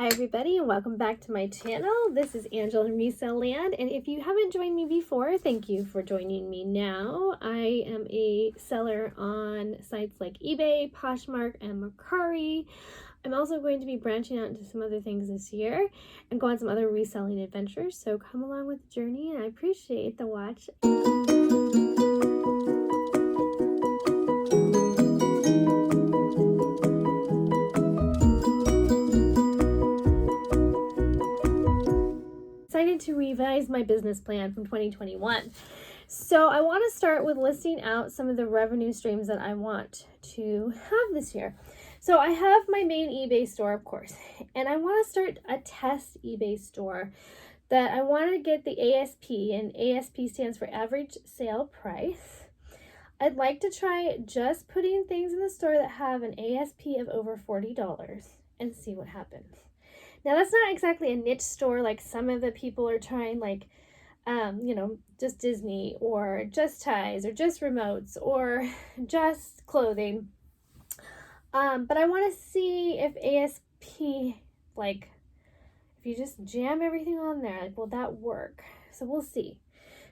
Hi everybody and welcome back to my channel. This is Angela in Resell Land, and if you haven't joined me before, thank you for joining me now. I am a seller on sites like eBay, Poshmark, and Mercari. I'm also going to be branching out into some other things this year and go on some other reselling adventures, so come along with the journey and I appreciate the watch. Decided to revise my business plan from 2021. So I want to start with listing out some of the revenue streams that I want to have this year. So I have my main eBay store, of course, and I want to start a test eBay store that I want to get the ASP, and ASP stands for average sale price. I'd like to try just putting things in the store that have an ASP of over $40 and see what happens. Now, that's not exactly a niche store like some of the people are trying, like, just Disney or just ties or just remotes or just clothing. But I want to see if ASP, like, if you just jam everything on there, like, will that work? So we'll see.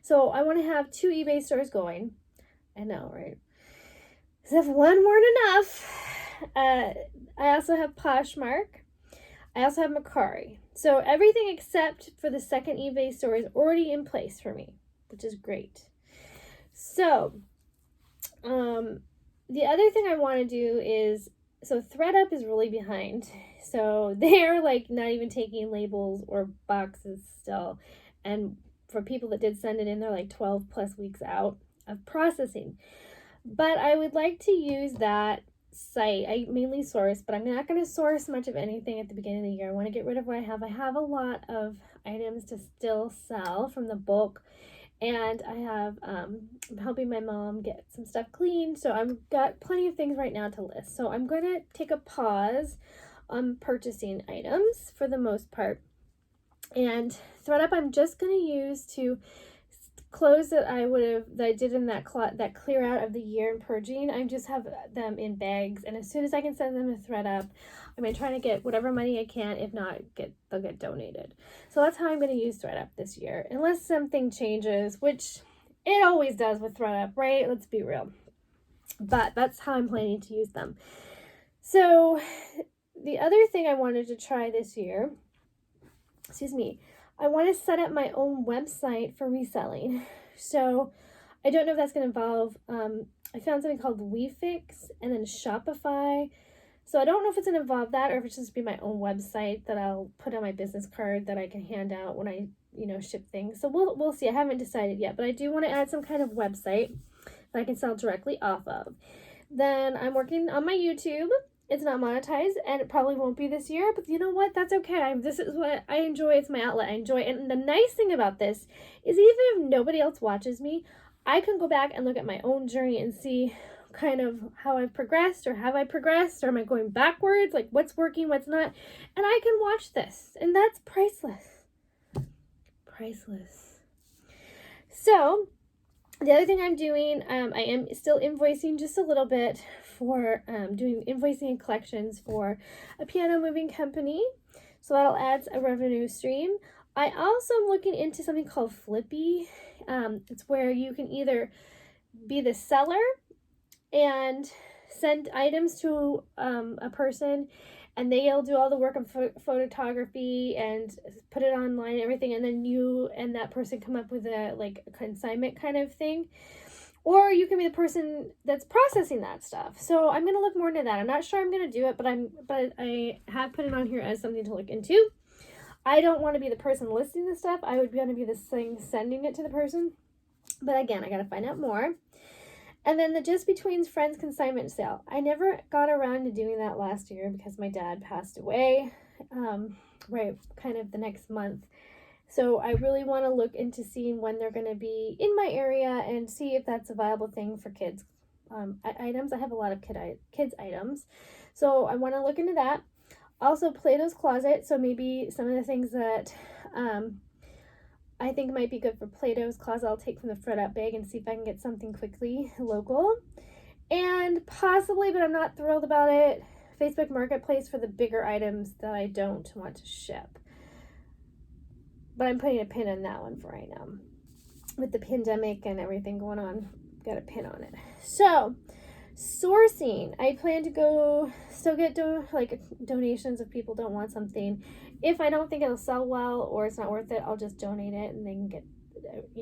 So I want to have 2 eBay stores going. I know, right? So if one weren't enough, I also have Poshmark. I also have Mercari. So everything except for the second eBay store is already in place for me, which is great. So the other thing I want to do is, so ThreadUp is really behind. So they're like not even taking labels or boxes still. And for people that did send it in, they're like 12 plus weeks out of processing. But I would like to use that site. I mainly source, but I'm not going to source much of anything at the beginning of the year. I want to get rid of what I have. I have a lot of items to still sell from the bulk, and I have I'm helping my mom get some stuff clean, so I've got plenty of things right now to list. So I'm going to take a pause on purchasing items for the most part, and ThreadUp I'm just going to use to clothes that I did in that clear out of the year and purging. I just have them in bags, and as soon as I can send them to ThreadUp, I'm gonna try to get whatever money I can. If not, they'll get donated. So that's how I'm gonna use ThreadUp this year, unless something changes, which it always does with ThreadUp, right? Let's be real. But that's how I'm planning to use them. So the other thing I wanted to try this year, I want to set up my own website for reselling. So I don't know if that's going to involve, I found something called WeFix and then Shopify. So I don't know if it's going to involve that or if it's just be my own website that I'll put on my business card that I can hand out when I, ship things. So we'll see. I haven't decided yet, but I do want to add some kind of website that I can sell directly off of. Then I'm working on my YouTube. It's not monetized, and it probably won't be this year, but you know what? That's okay. This is what I enjoy. It's my outlet. I enjoy it. And the nice thing about this is even if nobody else watches me, I can go back and look at my own journey and see kind of how I've progressed, or have I progressed, or am I going backwards? Like what's working, what's not. And I can watch this, and that's priceless. Priceless. So the other thing I'm doing, I am still invoicing just a little bit for doing invoicing and collections for a piano moving company. So that'll add a revenue stream. I also am looking into something called Flippy. It's where you can either be the seller and send items to a person, and they'll do all the work of photography and put it online and everything, and then you and that person come up with a consignment kind of thing. Or you can be the person that's processing that stuff. So I'm going to look more into that. I'm not sure I'm going to do it, but I have put it on here as something to look into. I don't want to be the person listing the stuff. I would want to be the thing sending it to the person. But again, I got to find out more. And then the Just Between Friends consignment sale. I never got around to doing that last year because my dad passed away, right, kind of the next month. So I really want to look into seeing when they're going to be in my area and see if that's a viable thing for kids items. I have a lot of kids items. So I want to look into that. Also Plato's Closet. So maybe some of the things that I think might be good for Plato's Closet, I'll take from the ThreadUp bag and see if I can get something quickly local. And possibly, but I'm not thrilled about it, Facebook Marketplace for the bigger items that I don't want to ship. But I'm putting a pin in that one for right now. With the pandemic and everything going on, got a pin on it. So, sourcing. I plan to still get donations if people don't want something. If I don't think it'll sell well or it's not worth it, I'll just donate it and they can get,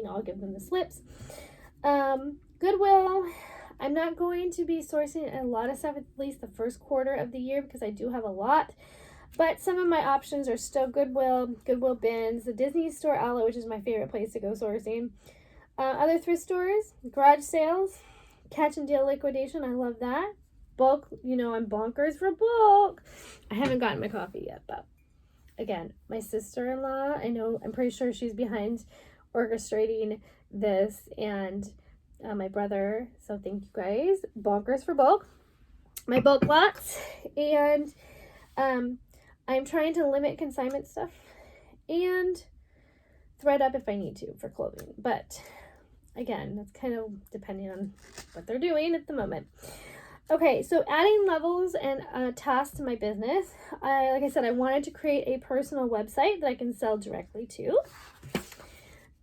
I'll give them the slips. Goodwill. I'm not going to be sourcing a lot of stuff, at least the first quarter of the year, because I do have a lot. But some of my options are still Goodwill bins, the Disney Store outlet, which is my favorite place to go sourcing. Other thrift stores, garage sales, catch and deal liquidation. I love that. Bulk, I'm bonkers for bulk. I haven't gotten my coffee yet, but again, my sister-in-law, I'm pretty sure she's behind orchestrating this, and my brother. So thank you guys. Bonkers for bulk. My bulk lots. And I'm trying to limit consignment stuff and thread up if I need to for clothing. But again, that's kind of depending on what they're doing at the moment. Okay, so adding levels and tasks to my business. Like I said, I wanted to create a personal website that I can sell directly to.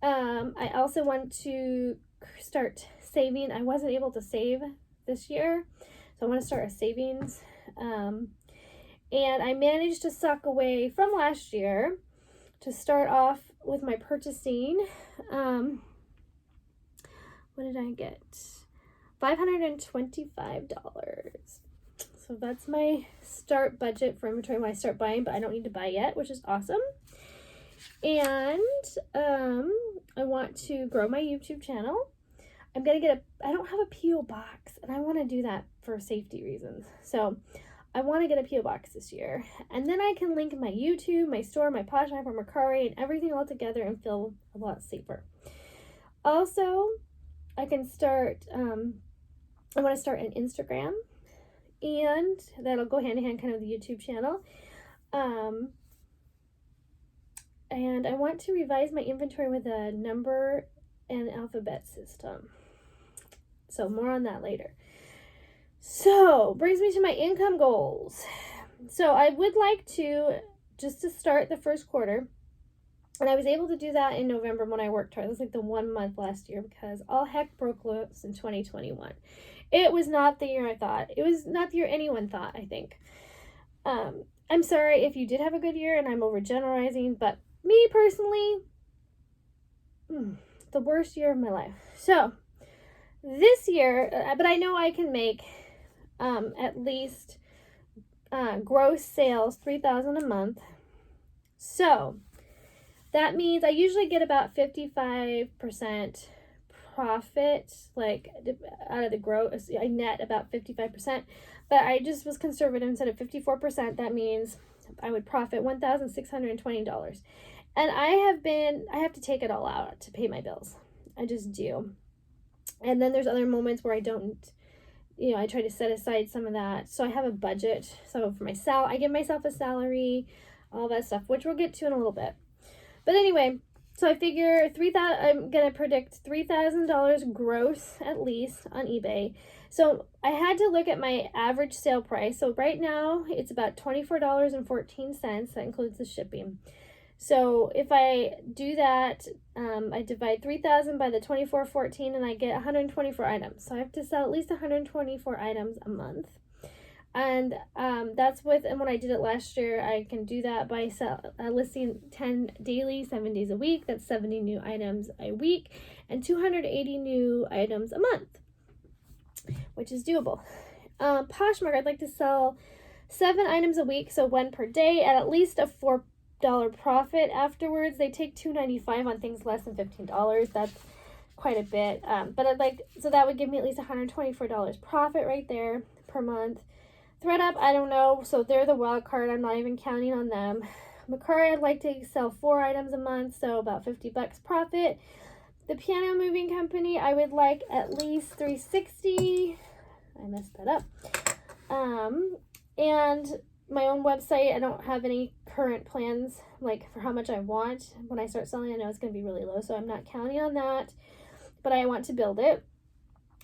I also want to start saving. I wasn't able to save this year, so I want to start a savings. And I managed to suck away from last year to start off with my purchasing. What did I get? $525. So that's my start budget for inventory when I start buying, but I don't need to buy yet, which is awesome. And I want to grow my YouTube channel. I'm going to I don't have a P.O. box, and I want to do that for safety reasons. So I want to get a P.O. box this year. And then I can link my YouTube, my store, my Poshmark, my Mercari, and everything all together and feel a lot safer. Also, I can start, I want to start an Instagram, and that'll go hand in hand kind of the YouTube channel. And I want to revise my inventory with a number and alphabet system. So more on that later. So brings me to my income goals. So I would like to start the first quarter. And I was able to do that in November when I worked hard. It was like the 1 month last year because all heck broke loose in 2021. It was not the year I thought. It was not the year anyone thought, I think. I'm sorry if you did have a good year and I'm overgeneralizing, but me personally, the worst year of my life. So this year, but I know I can make at least gross sales $3,000 a month. So that means I usually get about 55% profit, like out of the gross. I net about 55%, but I just was conservative instead of 54%. That means I would profit $1,620. And I have to take it all out to pay my bills. I just do. And then there's other moments where I don't, I try to set aside some of that. So I have a budget. So for I give myself a salary, all that stuff, which we'll get to in a little bit. But anyway, so I figure I'm going to predict $3,000 gross at least on eBay. So I had to look at my average sale price. So right now it's about $24.14. That includes the shipping. So if I do that, I divide 3,000 by the 24.14 and I get 124 items. So I have to sell at least 124 items a month. And that's and when I did it last year, I can do that by listing 10 daily, 7 days a week. That's 70 new items a week and 280 new items a month, which is doable. Poshmark, I'd like to sell 7 items a week, so 1 per day at least a $4 profit afterwards. They take $2.95 on things less than $15. That's quite a bit. But so that would give me at least $124 profit right there per month. ThreadUp, I don't know. So they're the wild card. I'm not even counting on them. Mercari, I'd like to sell 4 items a month, so about $50 profit. The piano moving company, I would like at least $360. I messed that up. And my own website, I don't have any current plans for how much I want. When I start selling, I know it's going to be really low, so I'm not counting on that, but I want to build it.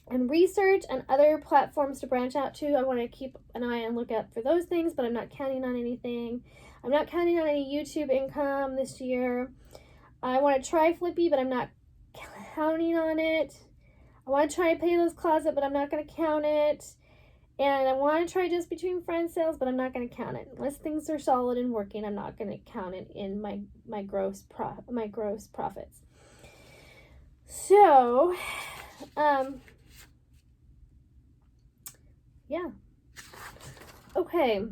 and research and other platforms to branch out to. I want to keep an eye and look out for those things, but I'm not counting on anything. I'm not counting on any YouTube income this year. I want to try Flippy, but I'm not counting on it. I want to try Payless Closet, but I'm not going to count it. And I want to try Just Between Friends sales, but I'm not going to count it. Unless things are solid and working, I'm not going to count it in my gross profits. So, yeah. Okay.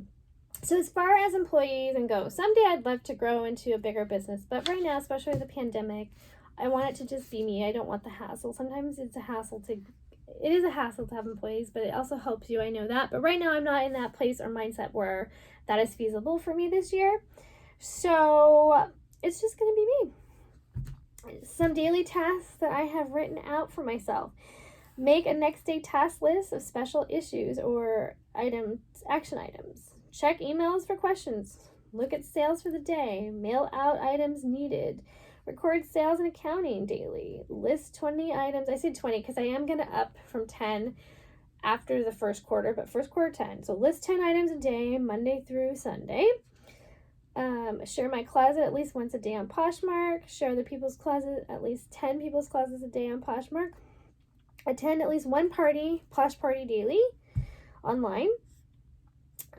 So as far as employees and go, someday I'd love to grow into a bigger business, but right now, especially with the pandemic, I want it to just be me. I don't want the hassle. Sometimes it is a hassle to have employees, but it also helps you. I know that. But right now I'm not in that place or mindset where that is feasible for me this year. So it's just going to be me. Some daily tasks that I have written out for myself. Make a next day task list of special issues or action items. Check emails for questions. Look at sales for the day. Mail out items needed. Record sales and accounting daily. List 20 items. I said 20 because I am going to up from 10 after the first quarter, but first quarter 10. So list 10 items a day, Monday through Sunday. Share my closet at least once a day on Poshmark. Share other people's closet, at least 10 people's closets a day on Poshmark. Attend at least one Posh party daily online.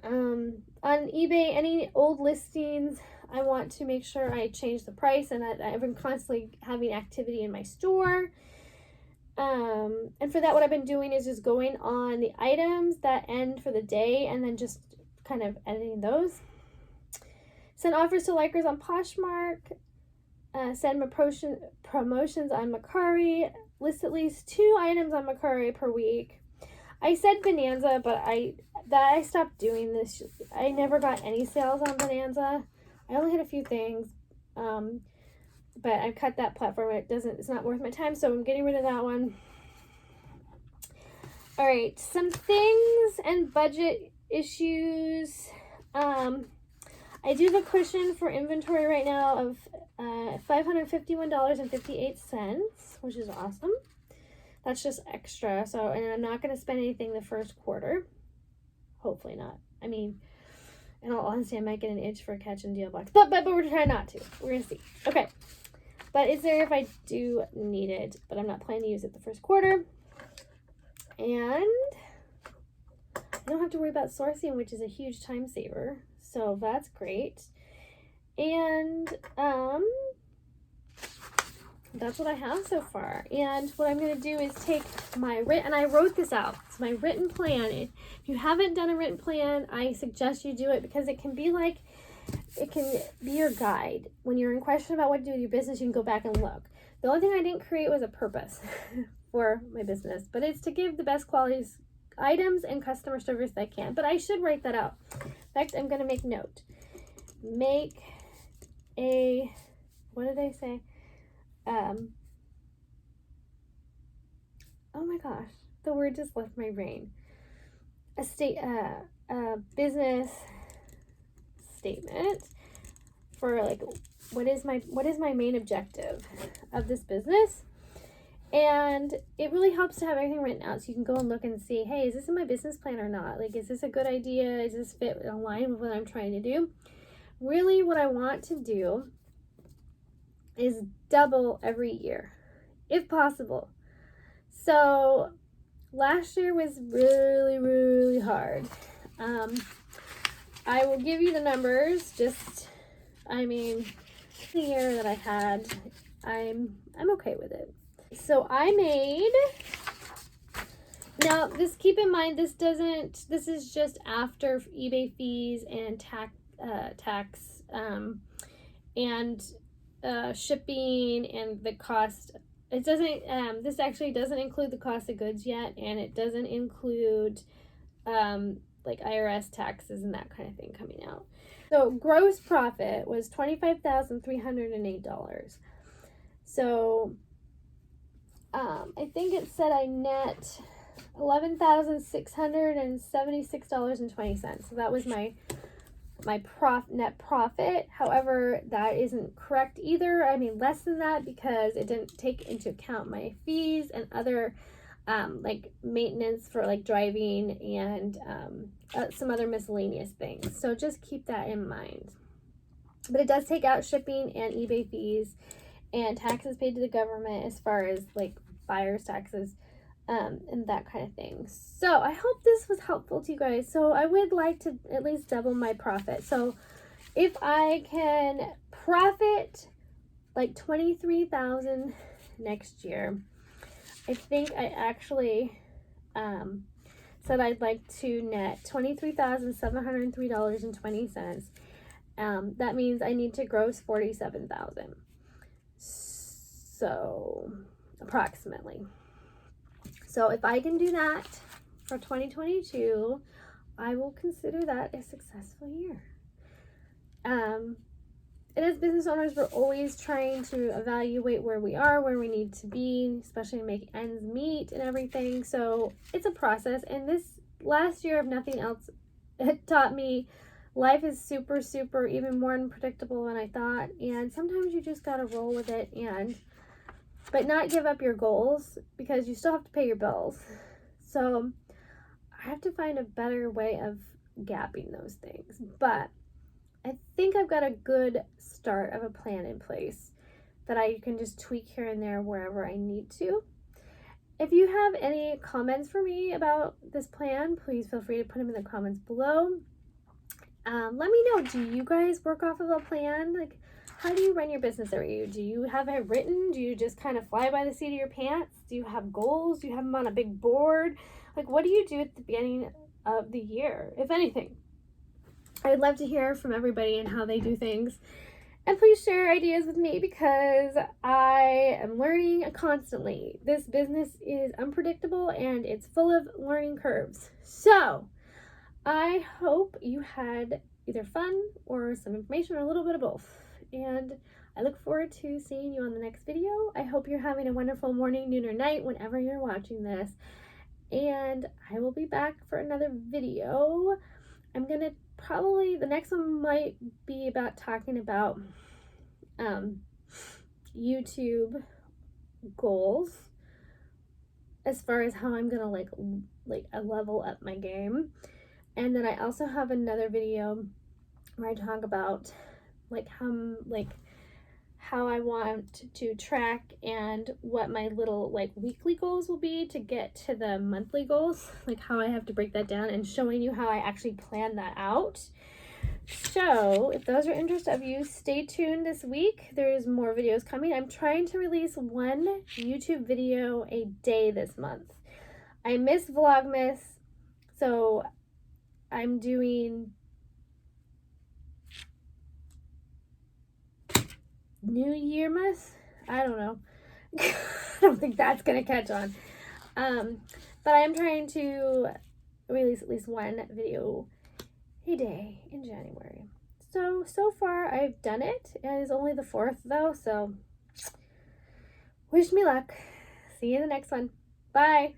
On eBay, any old listings, I want to make sure I change the price and that I've been constantly having activity in my store. And for that, what I've been doing is just going on the items that end for the day and then just kind of editing those. Send offers to likers on Poshmark. Send promotions on Mercari. List at least 2 items on Mercari per week. I said Bonanza, but I stopped doing this. I never got any sales on Bonanza. I only had a few things, but I cut that platform. It's not worth my time, so I'm getting rid of that one. All right, some things and budget issues. I do have a cushion for inventory right now of $551.58, which is awesome. That's just extra. So, and I'm not going to spend anything the first quarter. Hopefully not. I mean, in all honesty, I might get an itch for a catch and deal box. But we're trying not to. We're going to see. Okay. But it's there if I do need it. But I'm not planning to use it the first quarter. And I don't have to worry about sourcing, which is a huge time saver. So that's great. And that's what I have so far. And what I'm going to do is take my and I wrote this out. It's my written plan. If you haven't done a written plan, I suggest you do it because it can be your guide. When you're in question about what to do with your business, you can go back and look. The only thing I didn't create was a purpose for my business, but it's to give the best quality items and customer service that I can. But I should write that out. In fact, I'm going to make note. Make a, what did I say? Oh my gosh, the word just left my brain. A business statement for like, what is my main objective of this business? And it really helps to have everything written out so you can go and look and see, hey, is this in my business plan or not? Like, is this a good idea? Is this fit in line with what I'm trying to do? Really, what I want to do is double every year, if possible. So last year was really, really hard. I will give you the numbers. The year that I had, I'm okay with it. So I made, now this, keep in mind, this is just after eBay fees and tax, and shipping and the cost. It doesn't, this actually doesn't include the cost of goods yet, and it doesn't include like IRS taxes and that kind of thing coming out. So gross profit was $25,308. So I think it said I net $11,676.20. So that was my net profit. However, that isn't correct either. I mean, less than that because it didn't take into account my fees and other like maintenance for like driving and some other miscellaneous things. So just keep that in mind. But it does take out shipping and eBay fees and taxes paid to the government as far as like buyer's taxes and that kind of thing. So I hope this was helpful to you guys. So I would like to at least double my profit. So if I can profit like $23,000 next year, I think I actually said I'd like to net $23,703.20. That means I need to gross $47,000. So approximately. So if I can do that for 2022, I will consider that a successful year. And as business owners, we're always trying to evaluate where we are, where we need to be, especially to make ends meet and everything. So it's a process. And this last year, if nothing else, it taught me life is super, super even more unpredictable than I thought. And sometimes you just got to roll with it but not give up your goals, because you still have to pay your bills. So I have to find a better way of gapping those things. But I think I've got a good start of a plan in place that I can just tweak here and there wherever I need to. If you have any comments for me about this plan, please feel free to put them in the comments below. Let me know, do you guys work off of a plan? Like, how do you run your business? Do you have it written? Do you just kind of fly by the seat of your pants? Do you have goals? Do you have them on a big board? Like, what do you do at the beginning of the year, if anything? I'd love to hear from everybody and how they do things. And please share ideas with me, because I am learning constantly. This business is unpredictable and it's full of learning curves. So I hope you had either fun or some information or a little bit of both. And I look forward to seeing you on the next video. I hope you're having a wonderful morning, noon, or night whenever you're watching this. And I will be back for another video. I'm gonna probably, the next one might be about talking about YouTube goals, as far as how I'm gonna like level up my game. And then I also have another video where I talk about how I want to track and what my little weekly goals will be to get to the monthly goals, like how I have to break that down, and showing you how I actually plan that out. So if those are interested of you, stay tuned this week. There's more videos coming. I'm trying to release one YouTube video a day this month. I miss Vlogmas, so I'm doing New Year Mas? I don't know. I don't think that's gonna catch on. But I am trying to release at least one video a day in January. So far I've done it. It is only the 4th though, so wish me luck. See you in the next one. Bye.